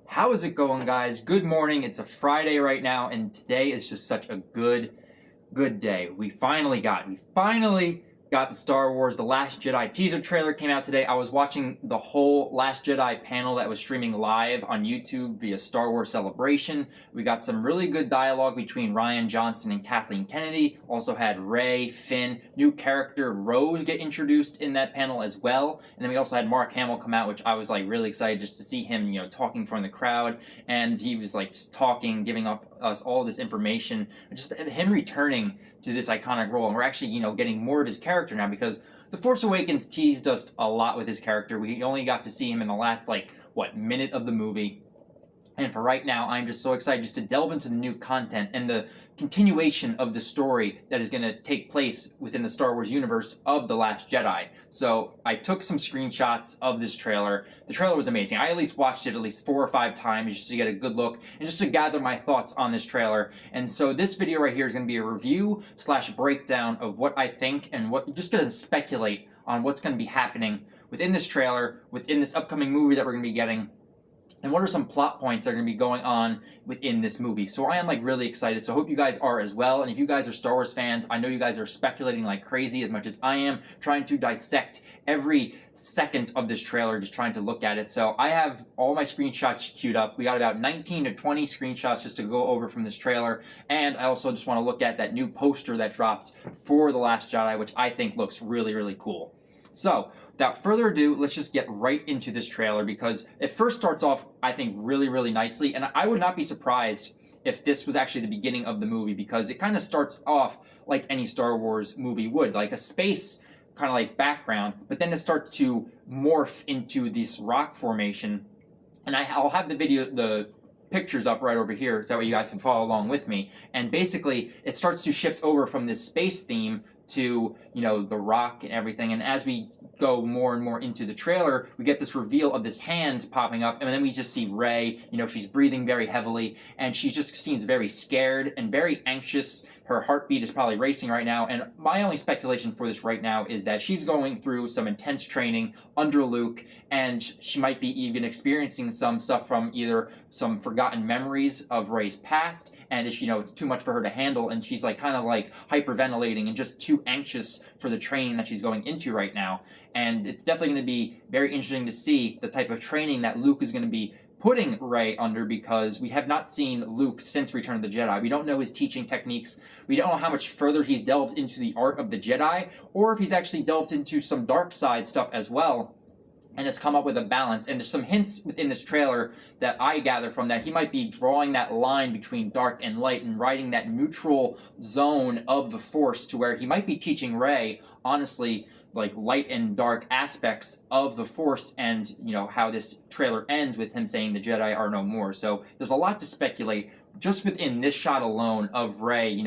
How is it going, guys? Good morning. It's a Friday right now, and today is just such a good day. We finally got the Star Wars The Last Jedi teaser trailer came out today. I was watching the whole Last Jedi panel that was streaming live on YouTube via Star Wars Celebration. We got some really good dialogue between Rian Johnson and Kathleen Kennedy. Also had Rey, Finn, new character Rose get introduced in that panel as well. And then we also had Mark Hamill come out, which I was like really excited just to see him, talking from the crowd. And he was like just talking, giving up us all this information, just him returning to this iconic role. And we're actually, getting more of his character now, because The Force Awakens teased us a lot with his character. We only got to see him in the last, minute of the movie. And for right now, I'm just so excited just to delve into the new content and the continuation of the story that is going to take place within the Star Wars universe of The Last Jedi. So I took some screenshots of this trailer. The trailer was amazing. I at least watched it at least 4 or 5 times just to get a good look and just to gather my thoughts on this trailer. And so this video right here is going to be a review / breakdown of what I think and just going to speculate on what's going to be happening within this trailer, within this upcoming movie that we're going to be getting, and what are some plot points that are going to be going on within this movie. So I am really excited. So I hope you guys are as well. And if you guys are Star Wars fans, I know you guys are speculating like crazy as much as I am, trying to dissect every second of this trailer, just trying to look at it. So I have all my screenshots queued up. We got about 19 to 20 screenshots just to go over from this trailer. And I also just want to look at that new poster that dropped for The Last Jedi, which I think looks really, really cool. So, without further ado, let's just get right into this trailer, because it first starts off, I think, really, really nicely. And I would not be surprised if this was actually the beginning of the movie, because it kind of starts off like any Star Wars movie would, like a space kind of like background, but then it starts to morph into this rock formation. And I'll have the pictures up right over here, so that way you guys can follow along with me. And basically, it starts to shift over from this space theme to, the rock and everything. And as we go more and more into the trailer, we get this reveal of this hand popping up, and then we just see Rey. She's breathing very heavily, and she just seems very scared and very anxious. Her heartbeat is probably racing right now, and my only speculation for this right now is that she's going through some intense training under Luke, and she might be even experiencing some stuff from either some forgotten memories of Rey's past, and it's too much for her to handle, and she's kind of hyperventilating and just too anxious for the training that she's going into right now. And it's definitely going to be very interesting to see the type of training that Luke is going to be putting Rey under, because we have not seen Luke since Return of the Jedi. We don't know his teaching techniques. We don't know how much further he's delved into the art of the Jedi, or if he's actually delved into some dark side stuff as well, and has come up with a balance. And there's some hints within this trailer that I gather from that he might be drawing that line between dark and light and riding that neutral zone of the Force, to where he might be teaching Rey, honestly, light and dark aspects of the Force, and how this trailer ends with him saying the Jedi are no more. So there's a lot to speculate just within this shot alone of Rey,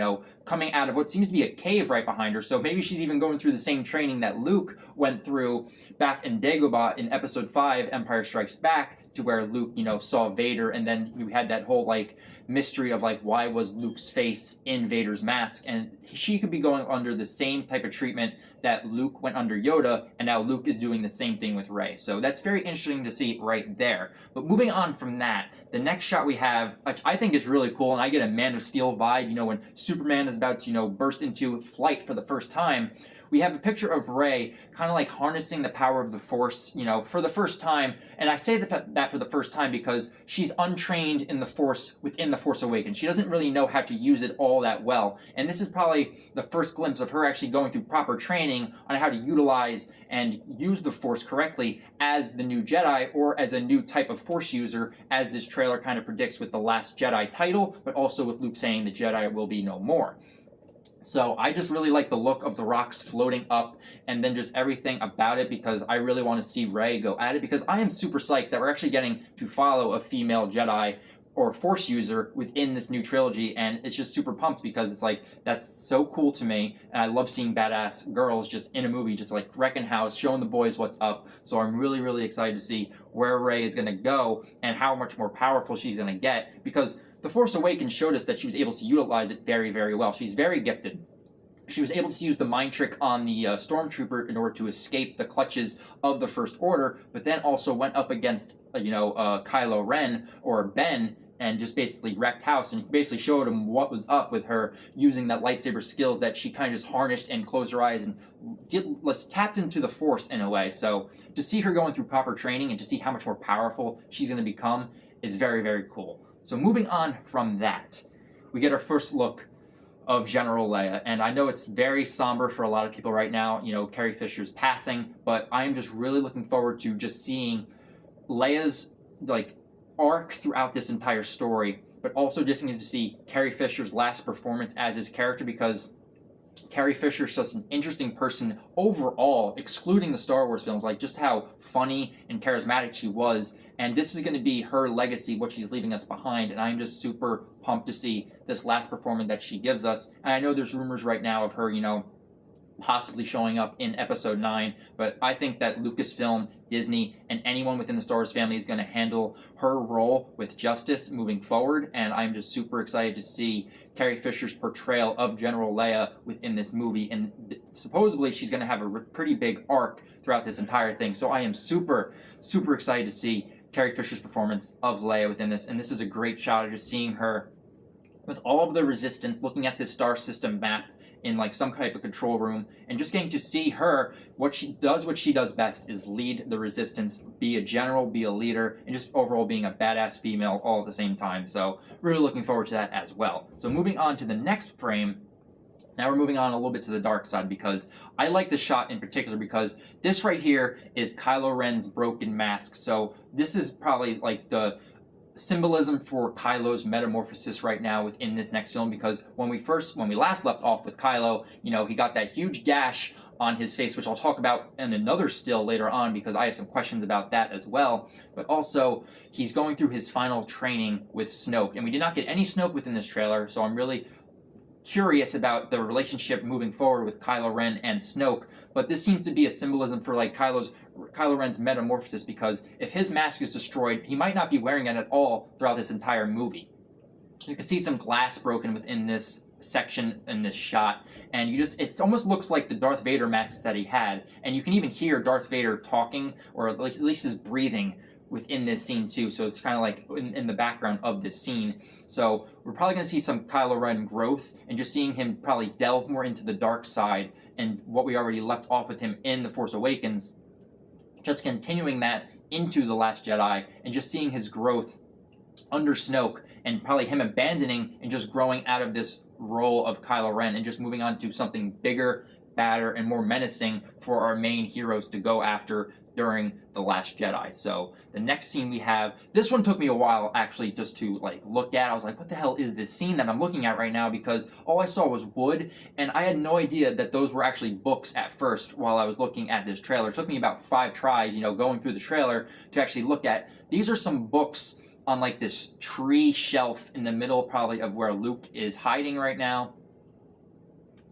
coming out of what seems to be a cave right behind her. So maybe she's even going through the same training that Luke went through back in Dagobah in Episode 5, Empire Strikes Back, to where Luke, saw Vader, and then we had that whole mystery of why was Luke's face in Vader's mask, and she could be going under the same type of treatment that Luke went under Yoda, and now Luke is doing the same thing with Rey. So that's very interesting to see right there. But moving on from that, the next shot we have, which I think is really cool, and I get a Man of Steel vibe, when Superman is about to, burst into flight for the first time. We have a picture of Rey kind of harnessing the power of the Force, for the first time. And I say that for the first time because she's untrained in the Force within The Force Awakens. She doesn't really know how to use it all that well. And this is probably the first glimpse of her actually going through proper training on how to utilize and use the Force correctly as the new Jedi, or as a new type of Force user, as this trailer kind of predicts with the Last Jedi title, but also with Luke saying the Jedi will be no more. So I just really like the look of the rocks floating up, and then just everything about it, because I really want to see Rey go at it, because I am super psyched that we're actually getting to follow a female Jedi or Force user within this new trilogy, and it's just super pumped, because it's that's so cool to me, and I love seeing badass girls just in a movie, just wrecking house, showing the boys what's up. So I'm really, really excited to see where Rey is going to go and how much more powerful she's going to get, because The Force Awakens showed us that she was able to utilize it very, very well. She's very gifted. she was able to use the mind trick on the stormtrooper in order to escape the clutches of the First Order, but then also went up against, Kylo Ren or Ben and just basically wrecked house and basically showed him what was up with her using that lightsaber skills that she kind of just harnessed and closed her eyes and tapped into the Force in a way. So to see her going through proper training and to see how much more powerful she's going to become is very, very cool. So moving on from that, we get our first look of General Leia, and I know it's very somber for a lot of people right now, Carrie Fisher's passing, but I am just really looking forward to just seeing Leia's arc throughout this entire story, but also just getting to see Carrie Fisher's last performance as his character, because Carrie Fisher is such an interesting person overall, excluding the Star Wars films, just how funny and charismatic she was. And this is going to be her legacy, what she's leaving us behind. And I'm just super pumped to see this last performance that she gives us. And I know there's rumors right now of her, possibly showing up in Episode 9. But I think that Lucasfilm, Disney, and anyone within the Star Wars family is going to handle her role with justice moving forward. And I'm just super excited to see Carrie Fisher's portrayal of General Leia within this movie. And supposedly she's going to have a pretty big arc throughout this entire thing. So I am super, super excited to see Carrie Fisher's performance of Leia within this. And this is a great shot of just seeing her with all of the resistance, looking at this star system map in some type of control room, and just getting to see her, what she does best is lead the resistance, be a general, be a leader, and just overall being a badass female all at the same time. So really looking forward to that as well. So moving on to the next frame, now we're moving on a little bit to the dark side, because I like this shot in particular because this right here is Kylo Ren's broken mask. So this is probably the symbolism for Kylo's metamorphosis right now within this next film, because when we last left off with Kylo, he got that huge gash on his face, which I'll talk about in another still later on because I have some questions about that as well. But also, he's going through his final training with Snoke, and we did not get any Snoke within this trailer, so I'm really curious about the relationship moving forward with Kylo Ren and Snoke. But this seems to be a symbolism for Kylo Ren's metamorphosis, because if his mask is destroyed, he might not be wearing it at all throughout this entire movie. You can see some glass broken within this section in this shot, and it almost looks like the Darth Vader mask that he had, and you can even hear Darth Vader talking, or at least his breathing within this scene too, so it's kind of in the background of this scene. So we're probably going to see some Kylo Ren growth, and just seeing him probably delve more into the dark side, and what we already left off with him in The Force Awakens, just continuing that into The Last Jedi, and just seeing his growth under Snoke, and probably him abandoning and just growing out of this role of Kylo Ren and just moving on to something bigger, badder, and more menacing for our main heroes to go after during The Last Jedi. So the next scene we have, this one took me a while actually just to look at. I was like, what the hell is this scene that I'm looking at right now? Because all I saw was wood, and I had no idea that those were actually books at first while I was looking at this trailer. It took me about 5 tries, going through the trailer to actually look at. These are some books on this tree shelf in the middle probably of where Luke is hiding right now.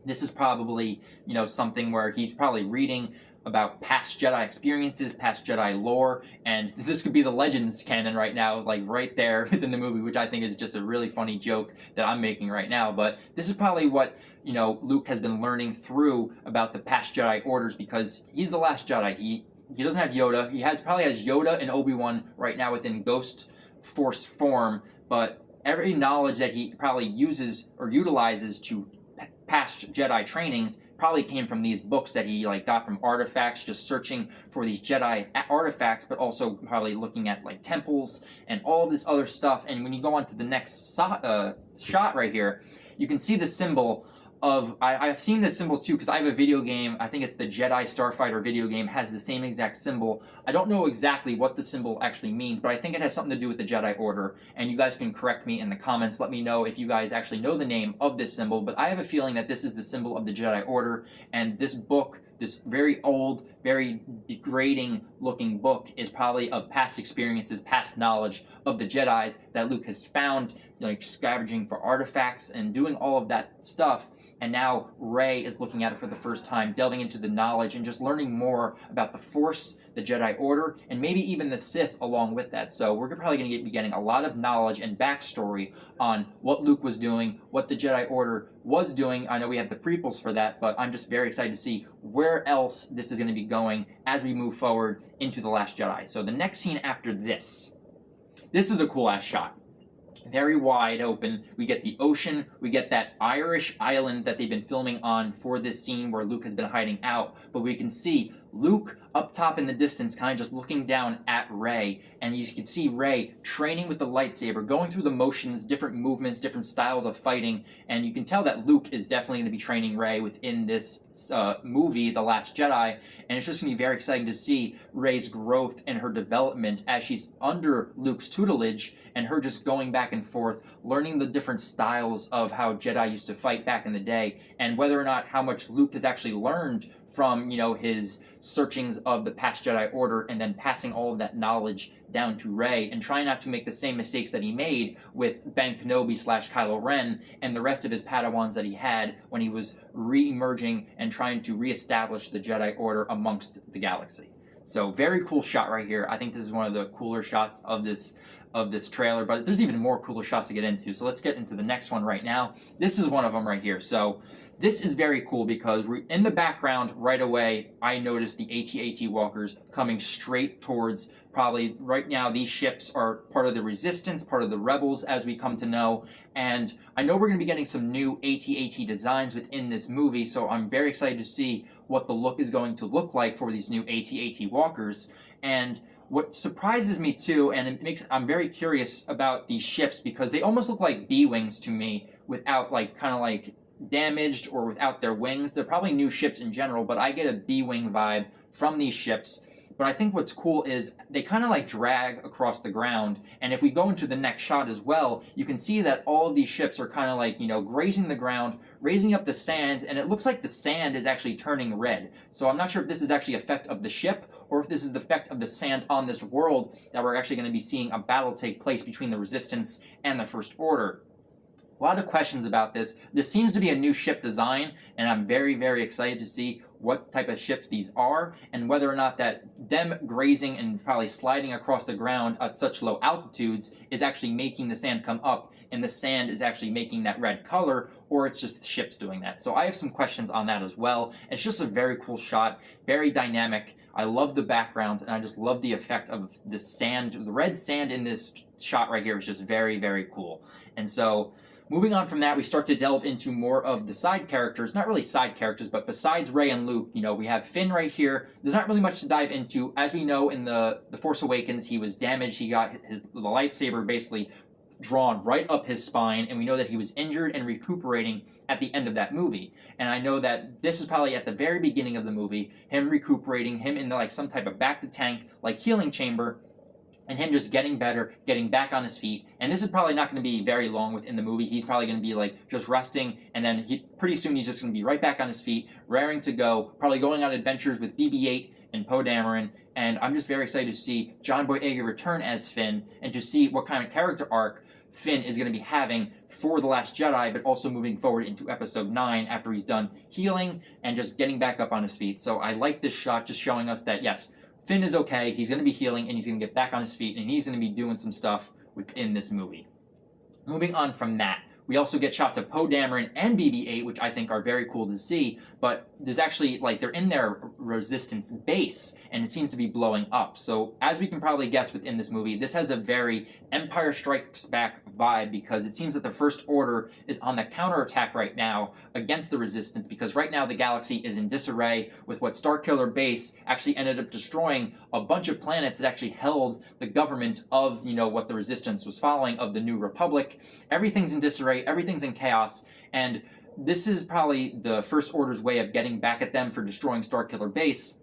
This is probably, something where he's probably reading about past Jedi experiences, past Jedi lore, and this could be the Legends canon right now, right there within the movie, which I think is just a really funny joke that I'm making right now. But this is probably what, Luke has been learning through about the past Jedi orders, because he's the last Jedi. He doesn't have Yoda. He probably has Yoda and Obi-Wan right now within Ghost Force form, but every knowledge that he probably uses or utilizes to past Jedi trainings probably came from these books that he got from artifacts, just searching for these Jedi artifacts, but also probably looking at temples and all this other stuff. And when you go on to the next shot right here, you can see the symbol of, I've seen this symbol too, because I have a video game, I think it's the Jedi Starfighter video game, has the same exact symbol. I don't know exactly what the symbol actually means, but I think it has something to do with the Jedi Order, and you guys can correct me in the comments. Let me know if you guys actually know the name of this symbol, but I have a feeling that this is the symbol of the Jedi Order, and this book, this very old, very degrading looking book, is probably of past experiences, past knowledge of the Jedis that Luke has found, scavenging for artifacts and doing all of that stuff. and now Rey is looking at it for the first time, delving into the knowledge and just learning more about the Force, the Jedi Order, and maybe even the Sith along with that. So we're probably going to be getting a lot of knowledge and backstory on what Luke was doing, what the Jedi Order was doing. I know we have the prequels for that, but I'm just very excited to see where else this is going to be going as we move forward into The Last Jedi. So the next scene after this is a cool-ass shot. Very wide open. We get the ocean. We get that Irish island that they've been filming on for this scene where Luke has been hiding out. But we can see Luke up top in the distance, kind of just looking down at Rey. And you can see Rey training with the lightsaber, going through the motions, different movements, different styles of fighting. And you can tell that Luke is definitely going to be training Rey within this movie, The Last Jedi. And it's just going to be very exciting to see Rey's growth and her development as she's under Luke's tutelage, and her just going back and forth, learning the different styles of how Jedi used to fight back in the day, and whether or not how much Luke has actually learned from, his searchings of the past Jedi Order, and then passing all of that knowledge down to Rey, and trying not to make the same mistakes that he made with Ben Kenobi / Kylo Ren and the rest of his Padawans that he had when he was re-emerging and trying to reestablish the Jedi Order amongst the galaxy. So very cool shot right here. I think this is one of the cooler shots of this trailer, but there's even more cooler shots to get into. So let's get into the next one right now. This is one of them right here. So this is very cool because we're in the background right away. I noticed the AT-AT walkers coming straight towards, probably right now these ships are part of the Resistance, part of the Rebels as we come to know. And I know we're going to be getting some new AT-AT designs within this movie, so I'm very excited to see what the look is going to look like for these new AT-AT walkers. And what surprises me too, and I'm very curious about these ships because they almost look like B-wings to me, without kind of damaged or without their wings. They're probably new ships in general, but I get a B-wing vibe from these ships. But I think what's cool is they kind of drag across the ground, and if we go into the next shot as well, you can see that all of these ships are kind of grazing the ground, raising up the sand, and it looks like the sand is actually turning red. So I'm not sure if this is actually effect of the ship, or if this is the effect of the sand on this world, that we're actually going to be seeing a battle take place between the Resistance and the First Order. A lot of questions about this. This seems to be a new ship design, and I'm very, very excited to see what type of ships these are, and whether or not that them grazing and probably sliding across the ground at such low altitudes is actually making the sand come up, and the sand is actually making that red color, or it's just the ships doing that. So I have some questions on that as well. It's just a very cool shot, very dynamic. I love the backgrounds, and I just love the effect of the sand. The red sand in this shot right here is just very, very cool. And so moving on from that, we start to delve into more of the side characters. Not really side characters, but besides Rey and Luke, we have Finn right here. There's not really much to dive into. As we know, in the Force Awakens, he was damaged. He got the lightsaber basically drawn right up his spine, and we know that he was injured and recuperating at the end of that movie. And I know that this is probably at the very beginning of the movie, him recuperating, him in some type of back-to-tank, healing chamber, and him just getting better, getting back on his feet. And this is probably not going to be very long within the movie. He's probably going to be just resting, and then pretty soon he's just going to be right back on his feet, raring to go, probably going on adventures with BB-8 and Poe Dameron. And I'm just very excited to see John Boyega return as Finn, and to see what kind of character arc Finn is going to be having for The Last Jedi, but also moving forward into Episode 9 after he's done healing and just getting back up on his feet. So I like this shot, just showing us that, yes, Finn is okay, he's going to be healing, and he's going to get back on his feet, and he's going to be doing some stuff within this movie. Moving on from that, we also get shots of Poe Dameron and BB-8, which I think are very cool to see, but there's actually, they're in their Resistance base, and it seems to be blowing up. So, as we can probably guess within this movie, this has a very Empire Strikes Back vibe, because it seems that the First Order is on the counterattack right now against the Resistance, because right now the galaxy is in disarray with what Starkiller Base actually ended up destroying a bunch of planets that actually held the government of, what the Resistance was following, of the New Republic. Everything's in disarray, everything's in chaos, and this is probably the First Order's way of getting back at them for destroying Starkiller Base.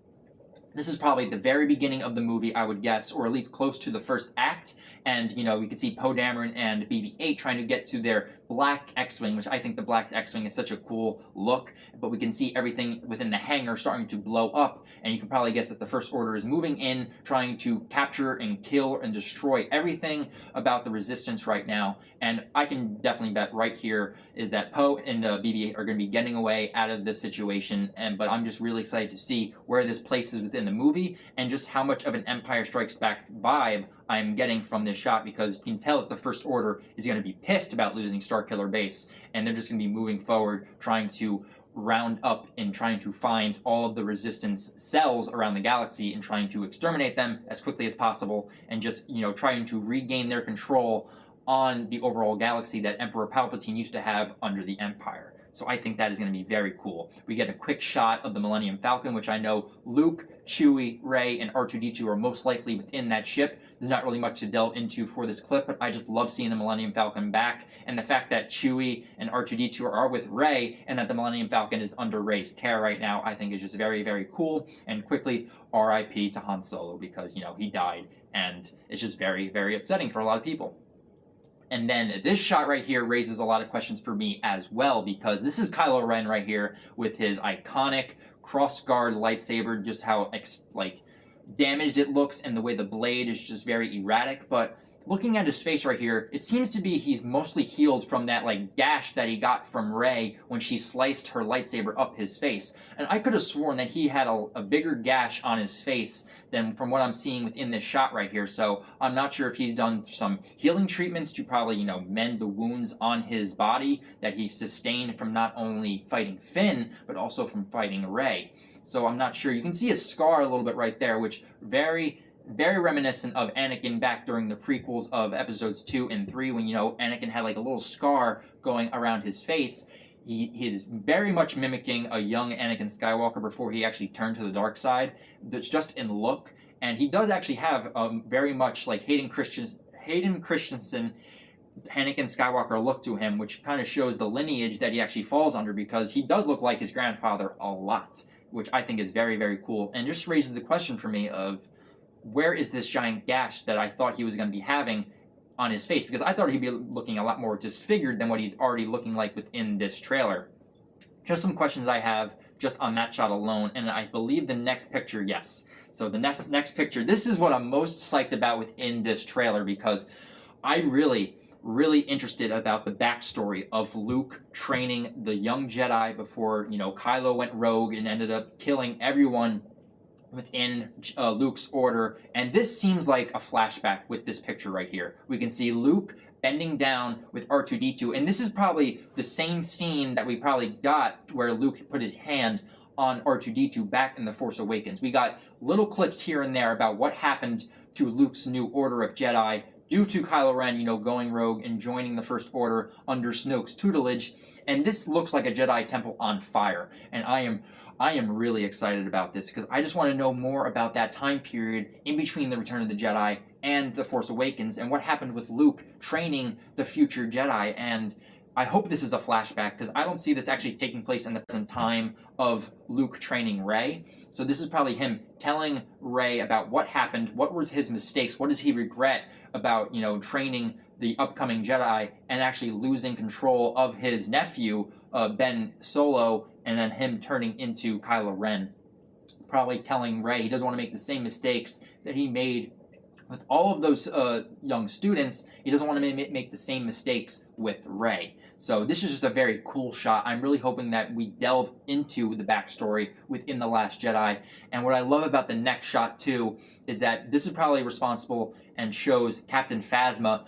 This is probably the very beginning of the movie, I would guess, or at least close to the first act. And, you know, we could see Poe Dameron and BB-8 trying to get to their black X-Wing, which I think the black X-Wing is such a cool look. But we can see everything within the hangar starting to blow up. And you can probably guess that the First Order is moving in, trying to capture and kill and destroy everything about the Resistance right now. And I can definitely bet right here is that Poe and BB-8 are going to be getting away out of this situation. But I'm just really excited to see where this places within the movie and just how much of an Empire Strikes Back vibe I'm getting from this shot, because you can tell that the First Order is going to be pissed about losing Starkiller Base, and they're just going to be moving forward, trying to round up and trying to find all of the Resistance cells around the galaxy and trying to exterminate them as quickly as possible, and just, you know, trying to regain their control on the overall galaxy that Emperor Palpatine used to have under the Empire. So I think that is going to be very cool. We get a quick shot of the Millennium Falcon, which I know Luke, Chewie, Rey, and R2-D2 are most likely within that ship. There's not really much to delve into for this clip, but I just love seeing the Millennium Falcon back, and the fact that Chewie and R2-D2 are with Rey, and that the Millennium Falcon is under Rey's care right now, I think is just very, very cool. And quickly, RIP to Han Solo, because, you know, he died, and it's just very, very upsetting for a lot of people. And then this shot right here raises a lot of questions for me as well, because this is Kylo Ren right here with his iconic cross-guard lightsaber, just how damaged it looks, and the way the blade is just very erratic. But looking at his face right here, it seems to be he's mostly healed from that gash that he got from Rey when she sliced her lightsaber up his face. And I could have sworn that he had a bigger gash on his face than from what I'm seeing within this shot right here. So I'm not sure if he's done some healing treatments to probably, you know, mend the wounds on his body that he sustained from not only fighting Finn, but also from fighting Rey. So I'm not sure. You can see a scar a little bit right there, which very reminiscent of Anakin back during the prequels of episodes 2 and 3, when, you know, Anakin had a little scar going around his face. He is very much mimicking a young Anakin Skywalker before he actually turned to the dark side. That's just in look, and he does actually have very much Hayden Christensen, Anakin Skywalker look to him, which kind of shows the lineage that he actually falls under, because he does look like his grandfather a lot, which I think is very, very cool, and just raises the question for me of where is this giant gash that I thought he was going to be having on his face, because I thought he'd be looking a lot more disfigured than what he's already looking like within this trailer. Just some questions I have just on that shot alone, and I believe the next picture, yes. So the next picture, this is what I'm most psyched about within this trailer, because I really interested about the backstory of Luke training the young Jedi before, you know, Kylo went rogue and ended up killing everyone within Luke's order. And this seems like a flashback with this picture right here. We can see Luke bending down with R2-D2, and this is probably the same scene that we probably got where Luke put his hand on R2-D2 back in The Force Awakens. We got little clips here and there about what happened to Luke's new Order of Jedi due to Kylo Ren, you know, going rogue and joining the First Order under Snoke's tutelage. And this looks like a Jedi temple on fire, and I am really excited about this, because I just want to know more about that time period in between the Return of the Jedi and The Force Awakens, and what happened with Luke training the future Jedi. And I hope this is a flashback, because I don't see this actually taking place in the present time of Luke training Rey. So this is probably him telling Rey about what happened, what was his mistakes, what does he regret about, you know, training the upcoming Jedi and actually losing control of his nephew, Ben Solo, and then him turning into Kylo Ren. Probably telling Rey he doesn't want to make the same mistakes that he made with all of those young students. He doesn't want to make the same mistakes with Rey. So this is just a very cool shot. I'm really hoping that we delve into the backstory within The Last Jedi. And what I love about the next shot too is that this is probably responsible and shows Captain Phasma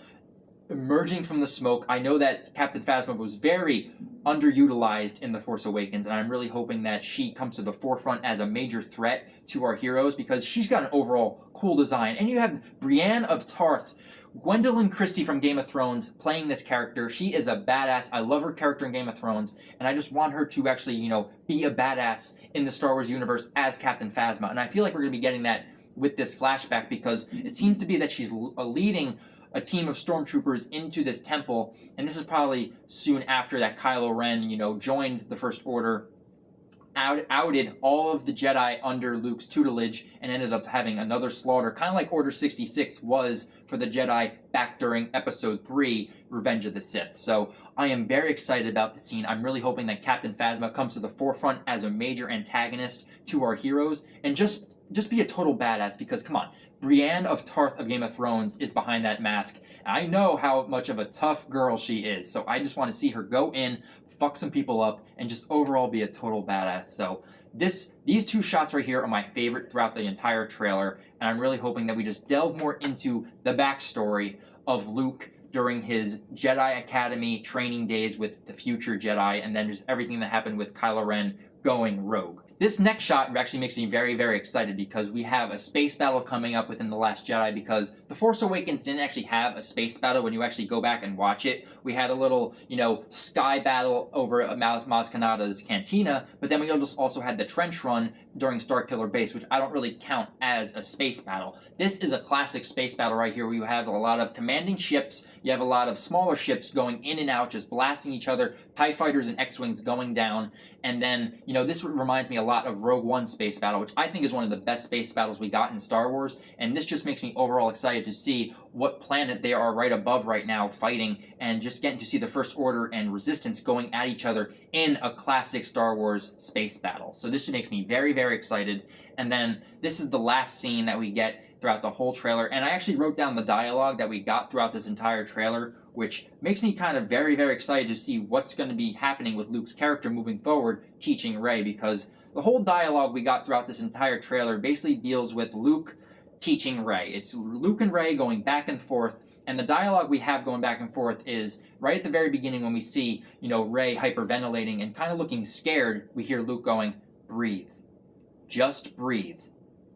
emerging from the smoke. I know that Captain Phasma was very underutilized in The Force Awakens, and I'm really hoping that she comes to the forefront as a major threat to our heroes, because she's got an overall cool design. And you have Brienne of Tarth, Gwendolyn Christie from Game of Thrones, playing this character. She is a badass. I love her character in Game of Thrones, and I just want her to actually, you know, be a badass in the Star Wars universe as Captain Phasma. And I feel like we're going to be getting that with this flashback, because it seems to be that she's leading a team of stormtroopers into this temple, and this is probably soon after that Kylo Ren, you know, joined the First Order outed all of the Jedi under Luke's tutelage and ended up having another slaughter, kind of like Order 66 was for the Jedi back during Episode 3, Revenge of the Sith. So I am very excited about the scene. I'm really hoping that Captain Phasma comes to the forefront as a major antagonist to our heroes and just be a total badass, because come on, Brienne of Tarth of Game of Thrones is behind that mask. I know how much of a tough girl she is, so I just want to see her go in, fuck some people up, and just overall be a total badass. So these two shots right here are my favorite throughout the entire trailer, and I'm really hoping that we just delve more into the backstory of Luke during his Jedi Academy training days with the future Jedi, and then just everything that happened with Kylo Ren going rogue. This next shot actually makes me very, very excited, because we have a space battle coming up within The Last Jedi, because The Force Awakens didn't actually have a space battle. When you actually go back and watch it, we had a little, sky battle over Maz Kanata's cantina, but then we also had the trench run during Starkiller Base, which I don't really count as a space battle. This is a classic space battle right here, where you have a lot of commanding ships, you have a lot of smaller ships going in and out, just blasting each other, TIE fighters and X-Wings going down, and then, this reminds me a lot of Rogue One space battle, which I think is one of the best space battles we got in Star Wars, and this just makes me overall excited to see what planet they are right above right now fighting, and just getting to see the First Order and Resistance going at each other in a classic Star Wars space battle. So this just makes me very, very excited. And then this is the last scene that we get throughout the whole trailer, and I actually wrote down the dialogue that we got throughout this entire trailer, which makes me kind of very, very excited to see what's going to be happening with Luke's character moving forward, teaching Rey, because the whole dialogue we got throughout this entire trailer basically deals with Luke teaching Rey. It's Luke and Rey going back and forth, and the dialogue we have going back and forth is right at the very beginning when we see, Rey hyperventilating and kind of looking scared. We hear Luke going, "Breathe. Just breathe.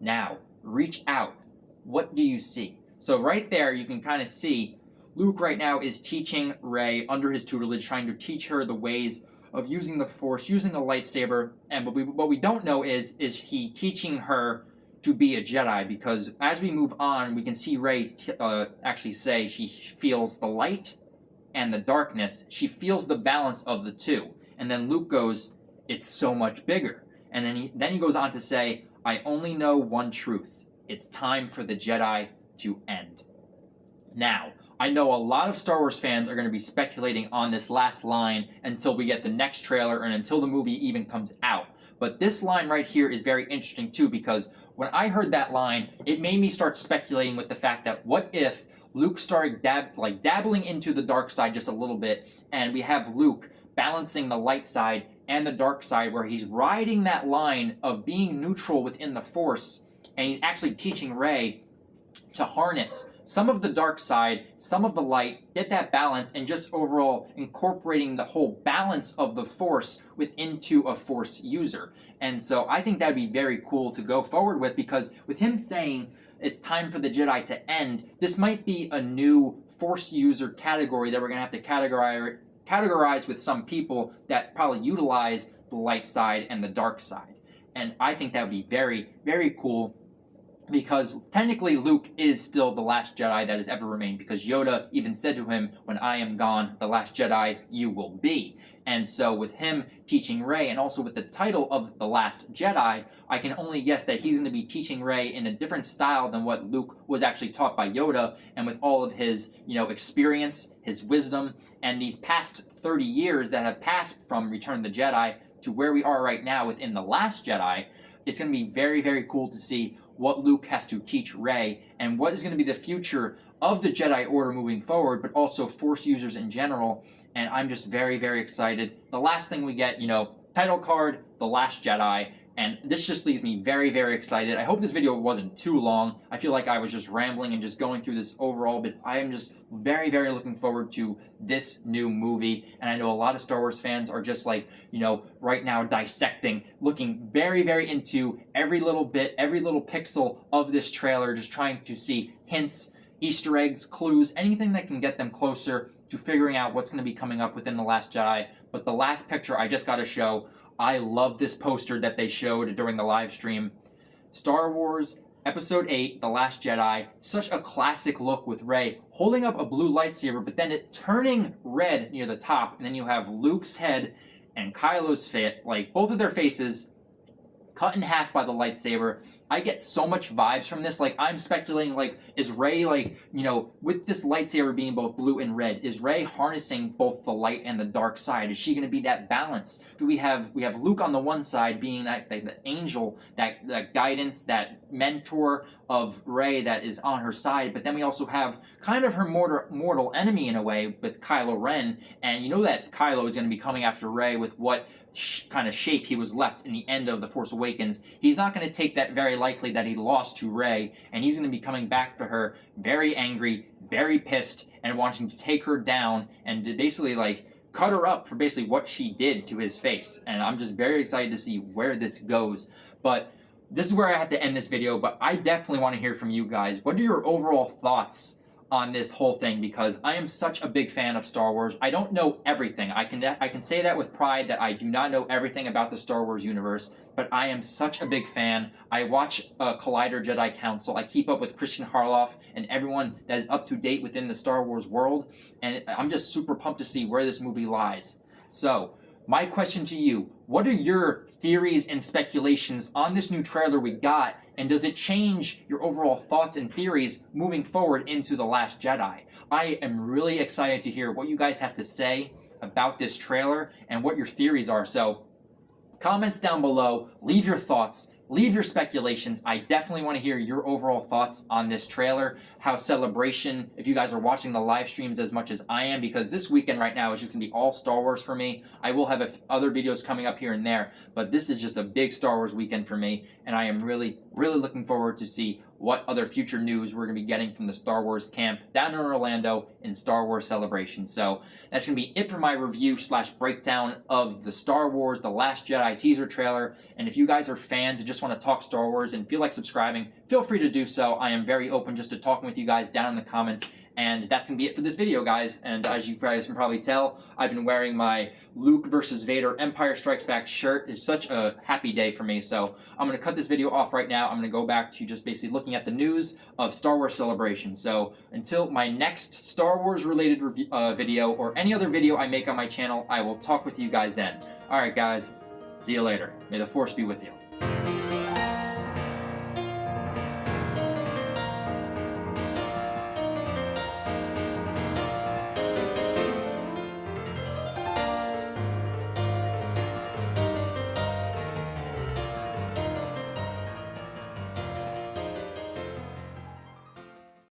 Now, reach out. What do you see?" So right there, you can kind of see Luke right now is teaching Rey under his tutelage, trying to teach her the ways of using the Force, using a lightsaber. And what we don't know is he teaching her to be a Jedi? Because as we move on, we can see Rey actually say she feels the light and the darkness. She feels the balance of the two. And then Luke goes, "It's so much bigger." And then he goes on to say, "I only know one truth. It's time for the Jedi to end." Now, I know a lot of Star Wars fans are going to be speculating on this last line until we get the next trailer and until the movie even comes out. But this line right here is very interesting too, because when I heard that line, it made me start speculating with the fact that what if Luke started dabbling into the dark side just a little bit, and we have Luke balancing the light side and the dark side, where he's riding that line of being neutral within the Force, and he's actually teaching Rey to harness some of the dark side, some of the light, get that balance, and just overall incorporating the whole balance of the Force into a Force user. And so I think that'd be very cool to go forward with, because with him saying it's time for the Jedi to end, this might be a new Force user category that we're going to have to categorize with some people that probably utilize the light side and the dark side. And I think that would be very, very cool, because technically Luke is still the last Jedi that has ever remained, because Yoda even said to him, "When I am gone, the last Jedi you will be." And so with him teaching Rey, and also with the title of The Last Jedi, I can only guess that he's going to be teaching Rey in a different style than what Luke was actually taught by Yoda, and with all of his, experience, his wisdom, and these past 30 years that have passed from Return of the Jedi to where we are right now within The Last Jedi. It's going to be very, very cool to see what Luke has to teach Rey, and what is going to be the future of the Jedi Order moving forward, but also Force users in general. And I'm just very, very excited. The last thing we get, title card, The Last Jedi, and this just leaves me very, very excited. I hope this video wasn't too long. I feel like I was just rambling and just going through this overall, but I am just very, very looking forward to this new movie. And I know a lot of Star Wars fans are just right now dissecting, looking very, very into every little bit, every little pixel of this trailer, just trying to see hints, Easter eggs, clues, anything that can get them closer to figuring out what's going to be coming up within The Last Jedi. But the last picture I just got to show, I love this poster that they showed during the live stream. Star Wars Episode 8, The Last Jedi. Such a classic look with Rey holding up a blue lightsaber, but then it turning red near the top, and then you have Luke's head and Kylo's fit, like both of their faces cut in half by the lightsaber. I get so much vibes from this. Like, I'm speculating, like, is Rey, like, you know, with this lightsaber being both blue and red, is Rey harnessing both the light and the dark side? Is she going to be that balance? Do we have Luke on the one side being that the angel, that guidance, that mentor of Rey that is on her side, but then we also have kind of her mortal enemy in a way with Kylo Ren, and you know that Kylo is going to be coming after Rey with what kind of shape he was left in the end of The Force Awakens. He's not going to take that very likely that he lost to Rey, and he's going to be coming back to her very angry, very pissed, and wanting to take her down and to basically, like, cut her up for basically what she did to his face. And I'm just very excited to see where this goes. But this is where I have to end this video, but I definitely want to hear from you guys. What are your overall thoughts on this whole thing? Because I am such a big fan of Star Wars. I don't know everything. I can say that with pride that I do not know everything about the Star Wars universe, but I am such a big fan. I watch Collider Jedi Council. I keep up with Christian Harloff and everyone that is up to date within the Star Wars world, and I'm just super pumped to see where this movie lies. So, my question to you, what are your theories and speculations on this new trailer we got, and does it change your overall thoughts and theories moving forward into The Last Jedi? I am really excited to hear what you guys have to say about this trailer and what your theories are. So, comments down below, leave your thoughts, leave your speculations. I definitely want to hear your overall thoughts on this trailer, how Celebration, if you guys are watching the live streams as much as I am, because this weekend right now is just going to be all Star Wars for me. I will have other videos coming up here and there, but this is just a big Star Wars weekend for me, and I am really, really looking forward to see what other future news we're going to be getting from the Star Wars camp down in Orlando in Star Wars Celebration. So that's going to be it for my review / breakdown of the Star Wars The Last Jedi teaser trailer. And if you guys are fans and just want to talk Star Wars and feel like subscribing, feel free to do so. I am very open just to talking with you guys down in the comments. And that's going to be it for this video, guys. And as you guys can probably tell, I've been wearing my Luke versus Vader Empire Strikes Back shirt. It's such a happy day for me. So I'm going to cut this video off right now. I'm going to go back to just basically looking at the news of Star Wars Celebration. So until my next Star Wars related video or any other video I make on my channel, I will talk with you guys then. All right, guys. See you later. May the Force be with you.